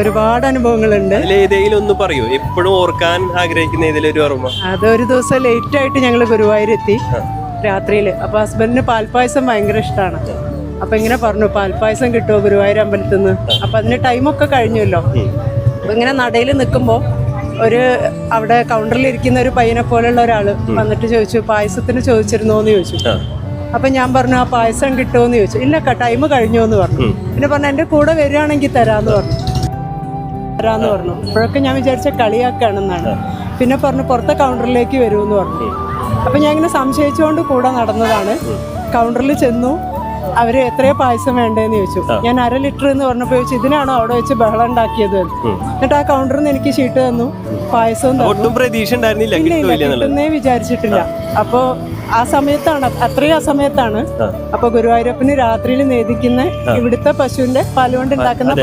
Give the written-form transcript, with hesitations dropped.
ഒരുപാട് അനുഭവങ്ങളുണ്ട്. ഏതെങ്കിലും ഒന്ന് പറയൂ, എപ്പോഴും ഓർക്കാൻ ആഗ്രഹിക്കുന്ന ഏതെങ്കിലും ഓർമ്മ? അതൊരു ദിവസം ലേറ്റ് ആയിട്ട് ഞങ്ങൾ ഗുരുവായൂരെത്തി രാത്രിയില്. അപ്പൊ ഹസ്ബൻഡിന് പാൽപ്പായസം ഭയങ്കര ഇഷ്ടമാണ്. അപ്പൊ ഇങ്ങനെ പറഞ്ഞു, പാൽപ്പായസം കിട്ടുമോ ഗുരുവായൂർ അമ്പലത്തിൽ നിന്ന്? അപ്പൊ അതിന് ടൈമൊക്കെ കഴിഞ്ഞല്ലോ. അപ്പൊ ഇങ്ങനെ നടയിൽ നിൽക്കുമ്പോ അവിടെ കൗണ്ടറിൽ ഇരിക്കുന്ന ഒരു പയ്യനെ പോലുള്ള ഒരാള് വന്നിട്ട് ചോദിച്ചു, പായസത്തിന് ചോദിച്ചിരുന്നോന്ന് ചോദിച്ചു. അപ്പൊ ഞാൻ പറഞ്ഞു, ആ പായസം കിട്ടുമോന്ന് ചോദിച്ചു. ഇല്ല, ടൈം കഴിഞ്ഞു എന്ന് പറഞ്ഞു. പിന്നെ പറഞ്ഞു, എന്റെ കൂടെ വരികയാണെങ്കിൽ തരാന്ന് പറഞ്ഞു. അപ്പോഴൊക്കെ ഞാൻ വിചാരിച്ച കളിയാക്കാണെന്നാണ്. പിന്നെ പറഞ്ഞു, പുറത്തെ കൗണ്ടറിലേക്ക് വരുമെന്ന് പറഞ്ഞു. അപ്പൊ ഞാൻ ഇങ്ങനെ സംശയിച്ചുകൊണ്ട് കൂടെ നടന്നതാണ്. കൗണ്ടറിൽ ചെന്നു. അവര് എത്രയോ പായസം വേണ്ടേന്ന് ചോദിച്ചു. ഞാൻ 1/2 ലിറ്റർ എന്ന് പറഞ്ഞപ്പോ ചോദിച്ചു, ഇതിനാണോ അവിടെ വെച്ച് ബഹളം ഉണ്ടാക്കിയത്? എന്നിട്ട് ആ കൗണ്ടറിൽ നിന്ന് എനിക്ക് ഷീട്ട് തന്നു, പായസവും കിട്ടുന്നേ വിചാരിച്ചിട്ടില്ല. അപ്പൊ ആ സമയത്താണ്, അത്രയും ആ സമയത്താണ്. അപ്പൊ ഗുരുവായൂരപ്പന് രാത്രിയിൽ നേദിക്കുന്ന ഇവിടുത്തെ പശുവിന്റെ പാലുകൊണ്ട് ഉണ്ടാക്കുന്ന